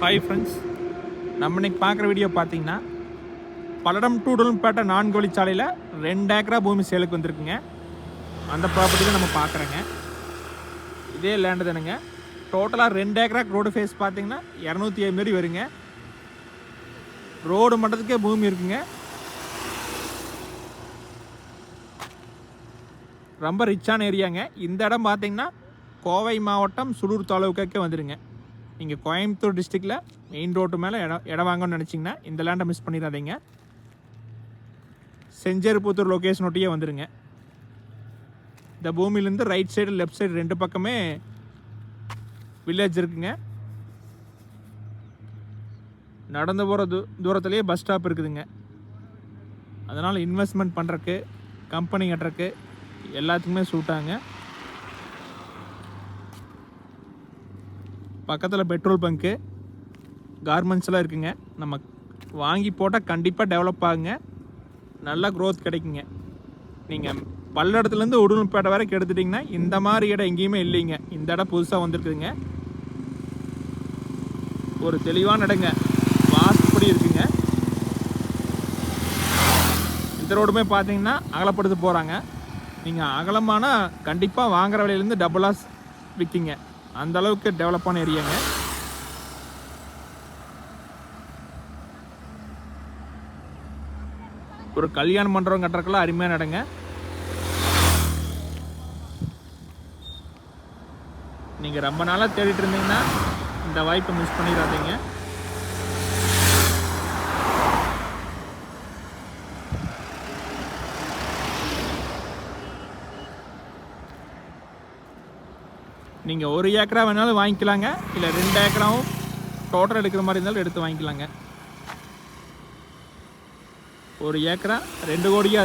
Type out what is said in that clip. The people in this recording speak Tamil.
ஹாய் ஃப்ரெண்ட்ஸ், நம்ம இன்னைக்கு பார்க்குற வீடியோ பார்த்தீங்கன்னா பல்லடம் டு உடுமல்பேட்டை 4 வழிச்சாலையில் 2 ஏக்கரா பூமி சேலுக்கு வந்திருக்குங்க. அந்த ப்ராப்பர்ட்டி தான் நம்ம பார்க்குறோங்க. இதே லேண்டு தானுங்க. டோட்டலாக 2 ஏக்கரா ரோடு ஃபேஸ் பார்த்தீங்கன்னா 250 அடி வருங்க. ரோடு மட்டத்துக்கே பூமி இருக்குங்க. ரொம்ப ரிச்சான ஏரியாங்க. இந்த இடம் பார்த்தீங்கன்னா கோவை மாவட்டம் சுடூர் தாலுக்காக்கே வந்துடுங்க. நீங்கள் கோயம்புத்தூர் டிஸ்ட்ரிக்டில் மெயின் ரோட்டு மேலே இடம் வாங்கணும்னு நினச்சிங்கன்னா இந்த லேண்டை மிஸ் பண்ணிடாதீங்க. செஞ்சேரிப்புத்தூர் லொக்கேஷன் ஒட்டியே வந்துடுங்க. இந்த பூமியிலேருந்து ரைட் சைடு லெஃப்ட் சைடு 2 பக்கமே வில்லேஜ் இருக்குங்க. நடந்து போகிற தூரத்துலேயே பஸ் ஸ்டாப் இருக்குதுங்க. அதனால் இன்வெஸ்ட்மெண்ட் பண்ணுறக்கு, கம்பெனி கட்டுறக்கு எல்லாத்துக்குமே சூட்டாங்க. பக்கத்தில் பெட்ரோல் பங்க்கு, கார்மெண்ட்ஸ்லாம் இருக்குங்க. நம்ம வாங்கி போட்டால் கண்டிப்பாக டெவலப் ஆகுங்க. நல்லா க்ரோத் கிடைக்குங்க. நீங்கள் பல்லடத்துலேருந்து உடுமல்பேட்டை வரைக்கும் எடுத்துட்டிங்கன்னா இந்த மாதிரி இடம் எங்கேயுமே இல்லைங்க. இந்த இடம் புதுசாக வந்துருக்குதுங்க. ஒரு தெளிவான இடங்க, வாஸ்துப்படி இருக்குங்க. இந்த ரோடுமே பார்த்தீங்கன்னா அகலப்படுத்த போகிறாங்க. நீங்கள் அகலமான கண்டிப்பாக வாங்குற விலையிலேருந்து டபுளாக விற்கிங்க. அந்த அளவுக்கு டெவலப்பான ஏரியாங்க. ஒரு கல்யாண மண்டபம் கட்டுறதுக்குலாம் அருமையான இடங்க. நீங்கள் ரொம்ப நாளாக தேடிட்டு இருந்தீங்கன்னா இந்த வாய்ப்பை மிஸ் பண்ணிடாதீங்க. நீங்கள் 1 ஏக்கரா வேணாலும் வாங்கிக்கலாங்க. இல்லை 2 ஏக்கராவும் டோட்டல் எடுக்கிற மாதிரி இருந்தாலும் எடுத்து வாங்கிக்கலாங்க. 1 ஏக்கரா 2 கோடியாக